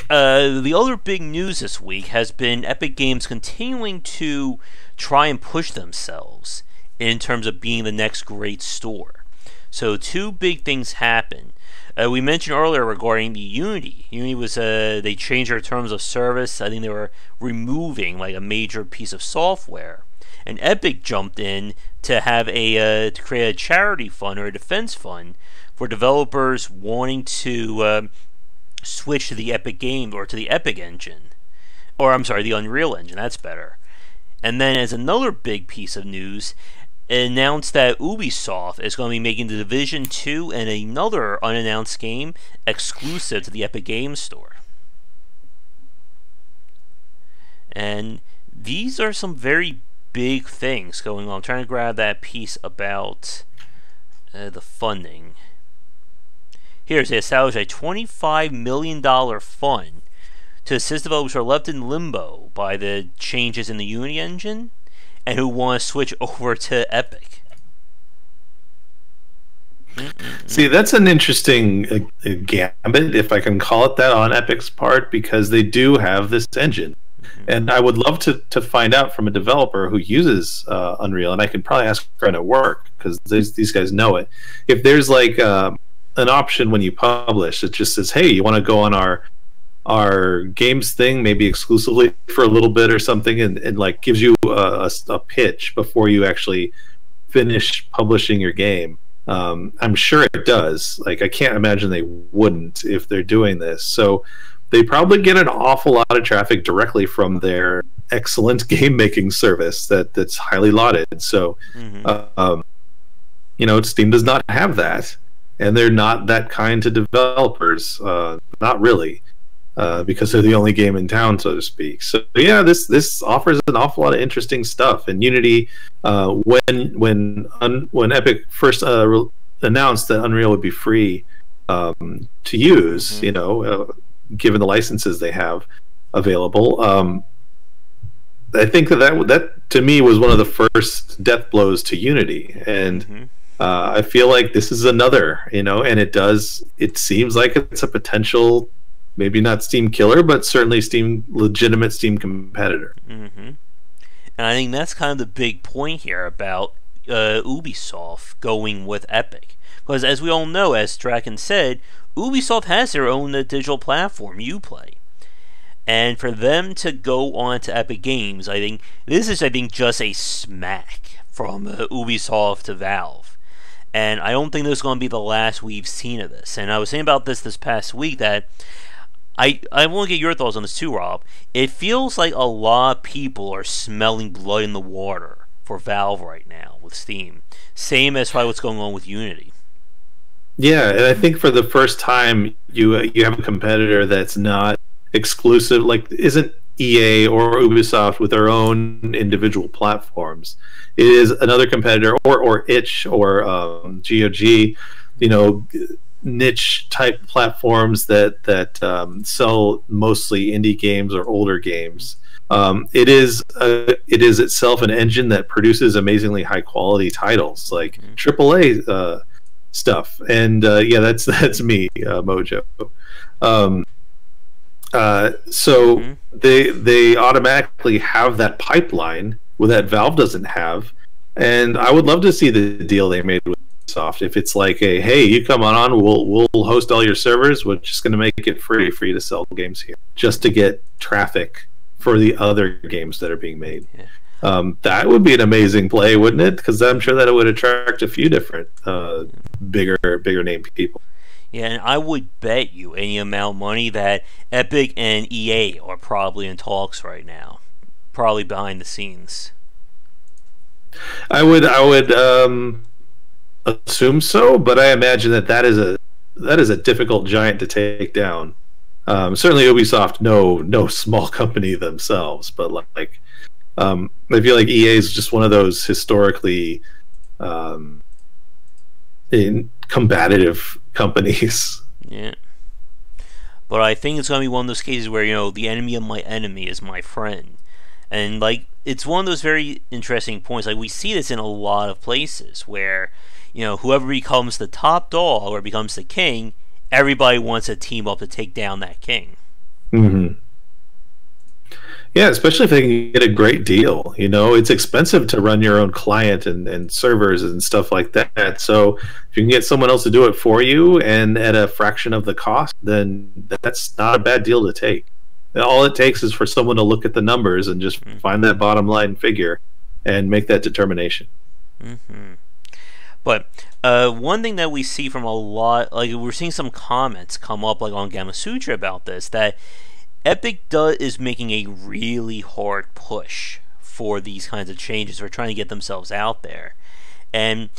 The other big news this week has been Epic Games continuing to try and push themselves in terms of being the next great store. So two big things happen. We mentioned earlier regarding the Unity. Unity was they changed their terms of service. I think they were removing like a major piece of software, and Epic jumped in to have to create a charity fund or a defense fund for developers wanting to switch to the Epic game or to the Epic engine, or I'm sorry, the Unreal Engine. That's better. And then, as another big piece of news, it announced that Ubisoft is going to be making The Division 2 and another unannounced game exclusive to the Epic Games Store. And these are some very big things going on. I'm trying to grab that piece about the funding. Here's they established a $25 million fund to assist developers who are left in limbo by the changes in the Unity engine and who want to switch over to Epic. See, that's an interesting gambit, if I can call it that, on Epic's part, because they do have this engine. And I would love to find out from a developer who uses Unreal, and I could probably ask Fred at work, because these guys know it. If there's like an option when you publish that just says, hey, you want to go on our games thing, maybe exclusively for a little bit or something, and like gives you a pitch before you actually finish publishing your game. I'm sure it does. Like, I can't imagine they wouldn't if they're doing this. So they probably get an awful lot of traffic directly from their excellent game making service that's highly lauded. So Steam does not have that, and they're not that kind to developers, not really. Because they're the only game in town, so to speak. So yeah, this offers an awful lot of interesting stuff. And Unity, when Epic first announced that Unreal would be free to use, given the licenses they have available, I think that to me was one of the first death blows to Unity. And I feel like this is another, and it seems like it's a potential, maybe not Steam killer, but certainly legitimate Steam competitor. And I think that's kind of the big point here about Ubisoft going with Epic. Because as we all know, as Draken said, Ubisoft has their own digital platform, Uplay. And for them to go on to Epic Games, I think this is just a smack from Ubisoft to Valve. And I don't think this is going to be the last we've seen of this. And I was saying about this past week that I want to get your thoughts on this too, Rob. It feels like a lot of people are smelling blood in the water for Valve right now with Steam. Same as probably what's going on with Unity. Yeah, and I think for the first time you have a competitor that's not exclusive, like isn't EA or Ubisoft with their own individual platforms. It is another competitor, or itch, or GOG, niche type platforms that sell mostly indie games or older games. It is itself an engine that produces amazingly high quality titles like AAA stuff, and that's me, Mojo. So they automatically have that pipeline that Valve doesn't have, and I would love to see the deal they made with Microsoft. If it's like hey, you come on, we'll host all your servers. We're just going to make it free for you to sell games here, just to get traffic for the other games that are being made. Yeah. That would be an amazing play, wouldn't it? Because I'm sure that it would attract a few different bigger name people. Yeah, and I would bet you any amount of money that Epic and EA are probably in talks right now, probably behind the scenes. I would assume so, but I imagine that is a difficult giant to take down. Certainly, Ubisoft, no small company themselves, but like I feel like EA is just one of those historically combative companies. Yeah. But I think it's going to be one of those cases where, the enemy of my enemy is my friend. And, it's one of those very interesting points. We see this in a lot of places where, whoever becomes the top dog or becomes the king, everybody wants to team up to take down that king. Hmm. Yeah, especially if they can get a great deal. You know, it's expensive to run your own client and servers and stuff like that. So if you can get someone else to do it for you and at a fraction of the cost, then that's not a bad deal to take. All it takes is for someone to look at the numbers and just find that bottom line figure and make that determination. Mm-hmm. But one thing that we see from a lot, like we're seeing some comments come up like on Gamasutra about this, that is making a really hard push for these kinds of changes. They're trying to get themselves out there. And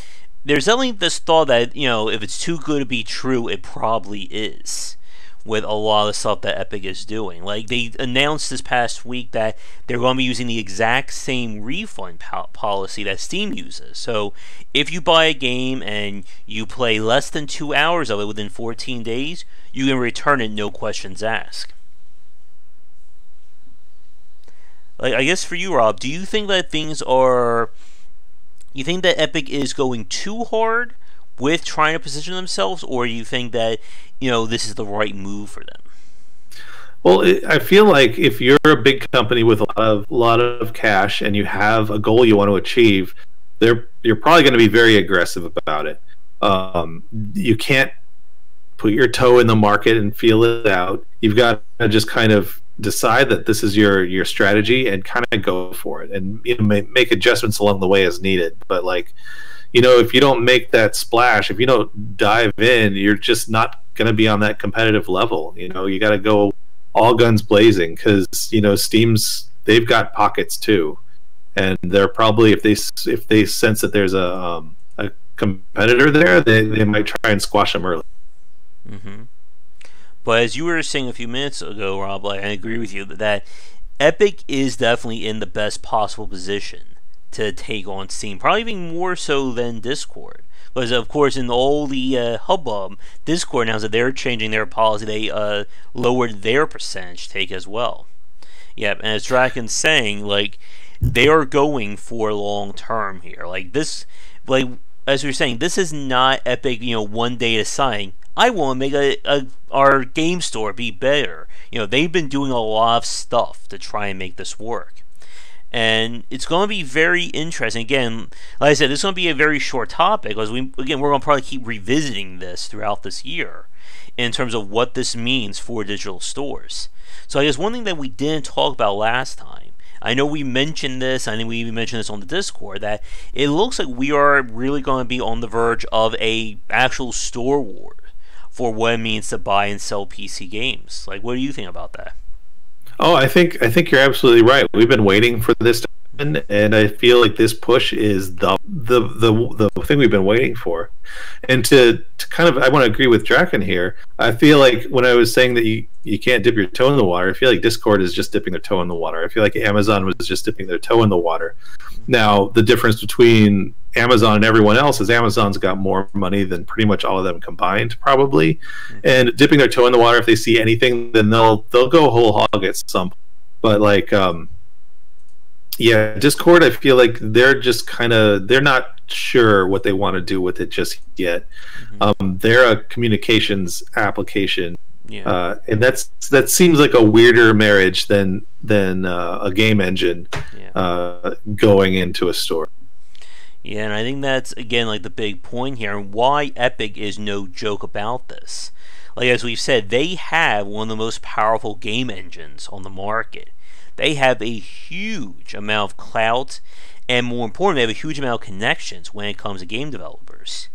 there's definitely this thought that, if it's too good to be true, it probably is, with a lot of stuff that Epic is doing. Like, they announced this past week that they're going to be using the exact same refund policy that Steam uses. So, if you buy a game and you play less than 2 hours of it within 14 days, you can return it, no questions asked. Like, I guess for you, Rob, do you think that you think that Epic is going too hard with trying to position themselves, or do you think that, this is the right move for them? Well, I feel like if you're a big company with a lot of cash and you have a goal you want to achieve, you're probably going to be very aggressive about it. You can't put your toe in the market and feel it out. You've got to just kind of decide that this is your strategy and kind of go for it, and make adjustments along the way as needed. But like, if you don't make that splash, if you don't dive in, you're just not going to be on that competitive level. You got to go all guns blazing, because they've got pockets too, and they're probably, if they sense that there's a competitor there, they might try and squash them early. Mm-hmm. But as you were saying a few minutes ago, Rob, I agree with you that Epic is definitely in the best possible position to take on Steam, probably even more so than Discord. Because, of course, in all the hubbub, Discord announced that they're changing their policy. They lowered their percentage take as well. Yep, and as Draken's saying, like, they are going for long term here. Like, this, like, as we were saying, this is not Epic, one day deciding, I want to make our game store be better. They've been doing a lot of stuff to try and make this work. And it's going to be very interesting. Again, like I said, this is going to be a very short topic, because we're going to probably keep revisiting this throughout this year in terms of what this means for digital stores. So I guess one thing that we didn't talk about last time, I know we mentioned this, I think we even mentioned this on the Discord, that it looks like we are really going to be on the verge of a actual store war for what it means to buy and sell PC games. Like, what do you think about that? Oh, I think you're absolutely right. We've been waiting for this to happen, and I feel like this push is the thing we've been waiting for. And to kind of, I want to agree with Draken here. I feel like when I was saying that you can't dip your toe in the water, I feel like Discord is just dipping their toe in the water. I feel like Amazon was just dipping their toe in the water. Now, the difference between Amazon and everyone else is Amazon's got more money than pretty much all of them combined, probably. And dipping their toe in the water, if they see anything, then they'll go whole hog at some point. But like, yeah, Discord, I feel like they're just they're not sure what they want to do with it just yet. They're a communications application. Yeah. And that seems like a weirder marriage than a game engine going into a store. Yeah, and I think that's, again, like the big point here, and why Epic is no joke about this. Like, as we've said, they have one of the most powerful game engines on the market. They have a huge amount of clout, and more importantly, they have a huge amount of connections when it comes to game developers.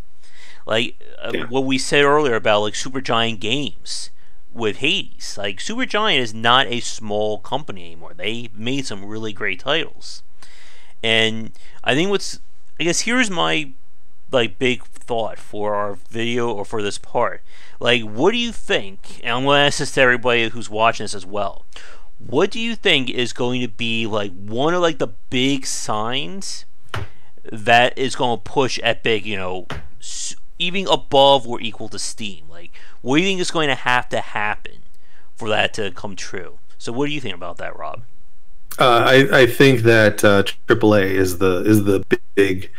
Like, what we said earlier about, like, Supergiant Games with Hades. Like, Supergiant is not a small company anymore. They made some really great titles. And I think I guess here's my big thought for our video, or for this part. Like, what do you think, and I'm going to ask this to everybody who's watching this as well, what do you think is going to be like one of like the big signs that is going to push Epic, even above or equal to Steam? Like, what do you think is going to happen for that to come true? So what do you think about that, Rob? I think that AAA is the big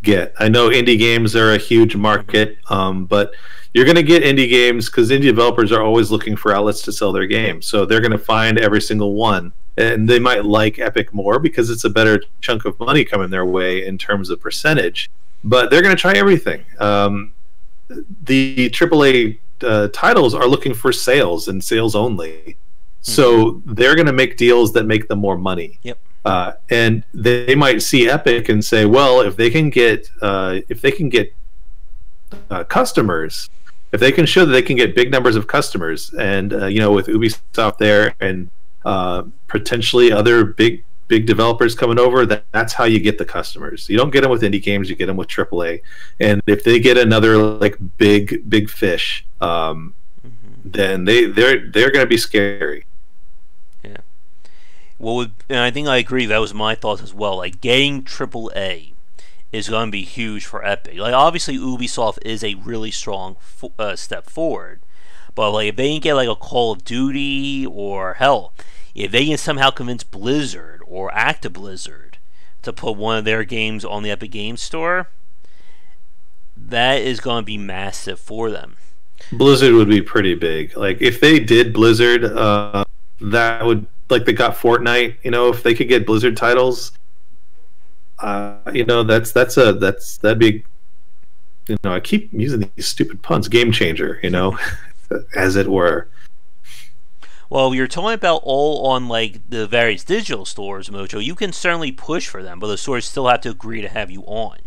get. I know indie games are a huge market, but you're going to get indie games because indie developers are always looking for outlets to sell their games. So they're going to find every single one. And they might like Epic more because it's a better chunk of money coming their way in terms of percentage. But they're going to try everything. The AAA titles are looking for sales and sales only. So they're going to make deals that make them more money. Yep. And they might see Epic and say, well, if they can get customers, if they can show that they can get big numbers of customers, and with Ubisoft there and potentially other big developers coming over, that's how you get the customers. You don't get them with indie games, you get them with AAA. And if they get another like big fish, then they're going to be scary. Yeah. Well, and I think I agree. That was my thoughts as well. Like, getting AAA is going to be huge for Epic. Like, obviously Ubisoft is a really strong step forward, but like if they can get like a Call of Duty, or hell, if they can somehow convince Blizzard or Blizzard to put one of their games on the Epic Games Store, that is going to be massive for them. Blizzard would be pretty big. Like if they did Blizzard, that would, like they got Fortnite. If they could get Blizzard titles, that'd be. I keep using these stupid puns. Game changer, as it were. Well, you're talking about all on like the various digital stores, Mojo. You can certainly push for them, but the stores still have to agree to have you on.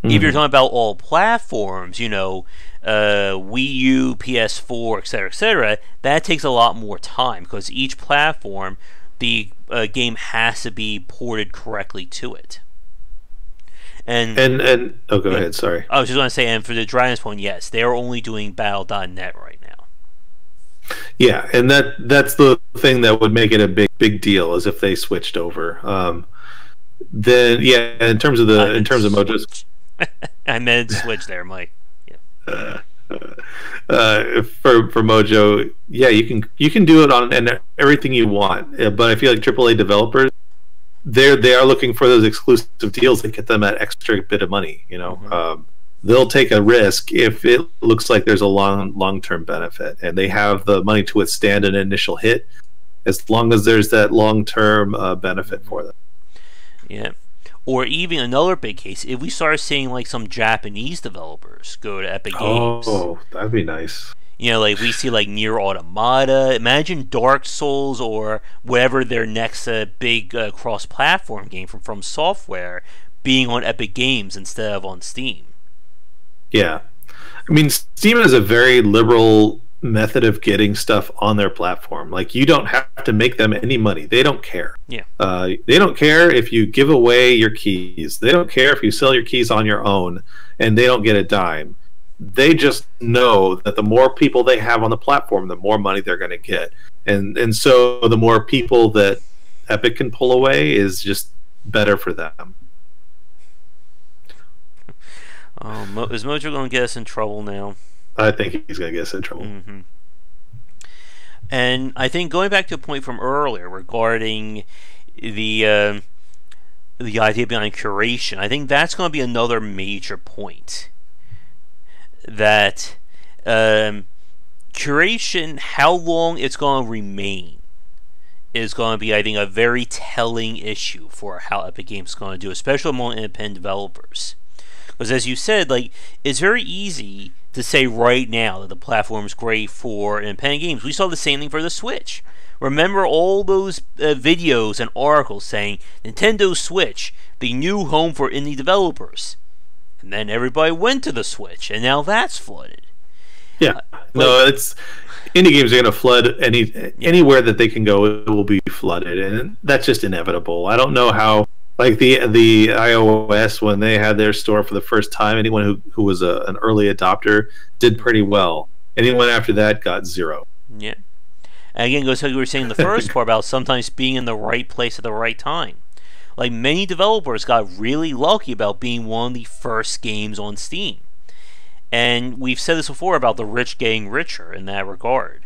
If you're talking about all platforms, Wii U, PS4, etc., that takes a lot more time because each platform, the game has to be ported correctly to it. And go ahead. Sorry, I was just going to say, and for the Dragon's Point, yes, they're only doing Battle.net right now. Yeah, and that's the thing that would make it a big deal, is if they switched over. Then in terms of Mojo's, I meant switch there, Mike. Yeah. For Mojo, you can do it on and everything you want, but I feel like AAA developers, they are looking for those exclusive deals that get them that extra bit of money. They'll take a risk if it looks like there's a long-term benefit, and they have the money to withstand an initial hit, as long as there's that long-term benefit for them. Yeah. Or even another big case, if we start seeing like some Japanese developers go to Epic Games. Oh, that'd be nice. Like we see like Nier Automata. Imagine Dark Souls or whatever their next big cross-platform game from Software being on Epic Games instead of on Steam. Yeah. I mean, Steam is a very liberal method of getting stuff on their platform. Like, you don't have to make them any money. They don't care. Yeah. They don't care if you give away your keys. They don't care if you sell your keys on your own, and they don't get a dime. They just know that the more people they have on the platform, the more money they're going to get. And so the more people that Epic can pull away is just better for them. Is Mojo going to get us in trouble now? I think he's going to get us in trouble. And I think going back to a point from earlier regarding the idea behind curation, I think that's going to be another major point. That curation, how long it's going to remain, is going to be, I think, a very telling issue for how Epic Games is going to do, especially among independent developers. Because as you said, like, it's very easy to say right now that the platform is great for independent games. We saw the same thing for the Switch. Remember all those videos and articles saying Nintendo Switch, the new home for indie developers, and then everybody went to the Switch, and now that's flooded. Yeah, it's indie games are going to flood anywhere that they can go. It will be flooded, and that's just inevitable. I don't know how. Like the iOS, when they had their store for the first time, anyone who was an early adopter did pretty well. Anyone after that got zero. Yeah. And again, goes to what you were saying in the first part about sometimes being in the right place at the right time. Like, many developers got really lucky about being one of the first games on Steam. And we've said this before about the rich getting richer in that regard.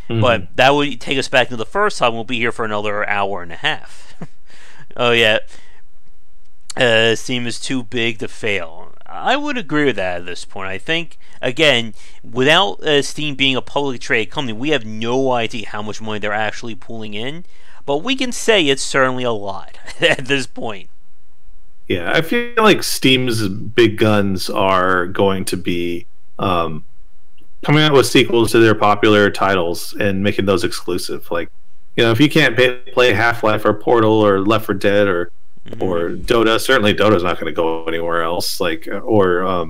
But that would take us back to the first time. We'll be here for another hour and a half. Oh, yeah. Steam is too big to fail. I would agree with that at this point. I think, again, without Steam being a publicly traded company, we have no idea how much money they're actually pulling in. But we can say it's certainly a lot at this point. Yeah, I feel like Steam's big guns are going to be coming out with sequels to their popular titles and making those exclusive. Like, if you can't play Half-Life or Portal or Left 4 Dead or Dota, certainly Dota's not going to go anywhere else. Like, or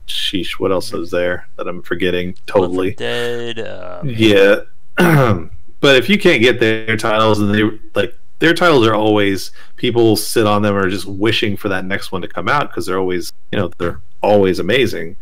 sheesh, what else is there that I'm forgetting totally? Left 4 Dead. Yeah, but if you can't get their titles, and their titles are always, people sit on them or just wishing for that next one to come out because they're always amazing.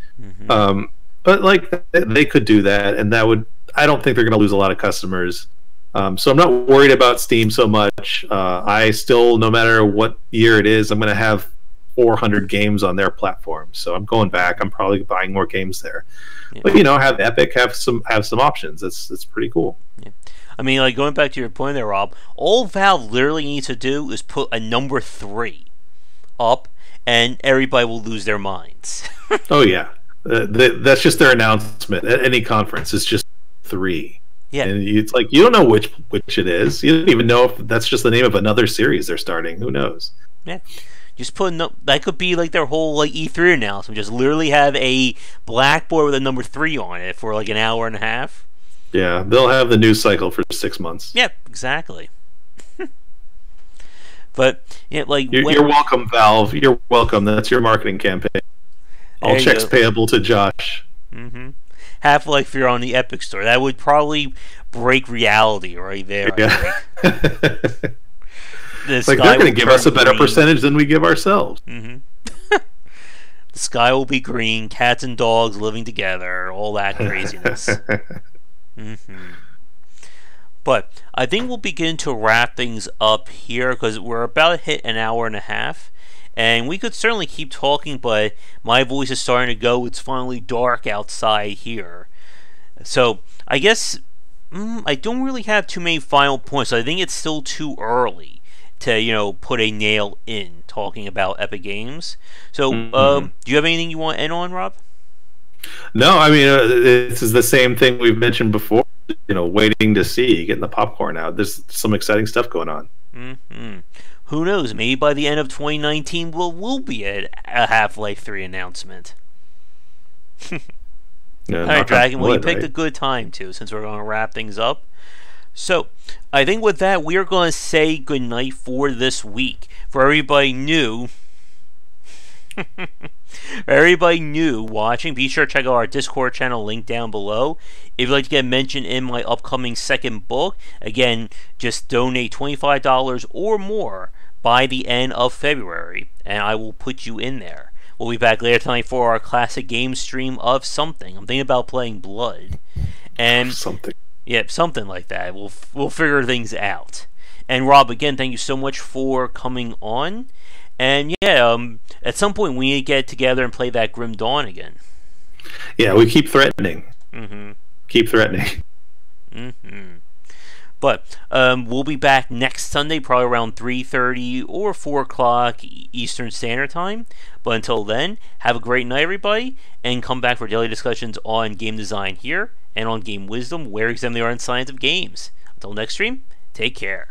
But like they could do that, and that would, I don't think they're going to lose a lot of customers. So I'm not worried about Steam so much. I still, no matter what year it is, I'm going to have 400 games on their platform. So I'm going back. I'm probably buying more games there. Yeah. But have Epic have some options. It's pretty cool. Yeah. I mean, like, going back to your point there, Rob, all Valve literally needs to do is put a number 3 up, and everybody will lose their minds. Oh yeah, that's just their announcement at any conference. It's just 3. Yeah, and it's like you don't know which it is. You don't even know if that's just the name of another series they're starting. Who knows? Yeah, just put that could be like their whole like E3 announcement. Just literally have a blackboard with a number 3 on it for like an hour and a half. Yeah, they'll have the news cycle for 6 months. Yep, exactly. But yeah, like you're welcome, Valve. You're welcome. That's your marketing campaign. All checks payable to Josh. Half-Life 3 on the Epic Store. That would probably break reality right there. Yeah. Like they're going to give us a better percentage than we give ourselves. The sky will be green, cats and dogs living together, all that craziness. But I think we'll begin to wrap things up here because we're about to hit an hour and a half. And we could certainly keep talking, but my voice is starting to go. It's finally dark outside here. So I guess I don't really have too many final points. I think it's still too early to, put a nail in talking about Epic Games. So do you have anything you want to end on, Rob? No, I mean, this is the same thing we've mentioned before. Waiting to see, getting the popcorn out. There's some exciting stuff going on. Who knows? Maybe by the end of 2019, we'll be at a Half-Life 3 announcement. Yeah, all right, Dragon. Well, you picked a good time too, since we're going to wrap things up. So, I think with that, we are going to say goodnight for this week. For everybody new. Watching, be sure to check out our Discord channel link down below. If you'd like to get mentioned in my upcoming second book, again, just donate $25 or more by the end of February, and I will put you in there. We'll be back later tonight for our classic game stream of something. I'm thinking about playing Blood, and something. Yeah, something like that. We'll figure things out. And Rob, again, thank you so much for coming on. And yeah, at some point we need to get together and play that Grim Dawn again. Yeah, we keep threatening. Keep threatening. But we'll be back next Sunday, probably around 3:30 or 4 o'clock Eastern Standard Time. But until then, have a great night, everybody, and come back for daily discussions on game design here and on Game Wisdom, where examine the art and science of games. Until next stream, take care.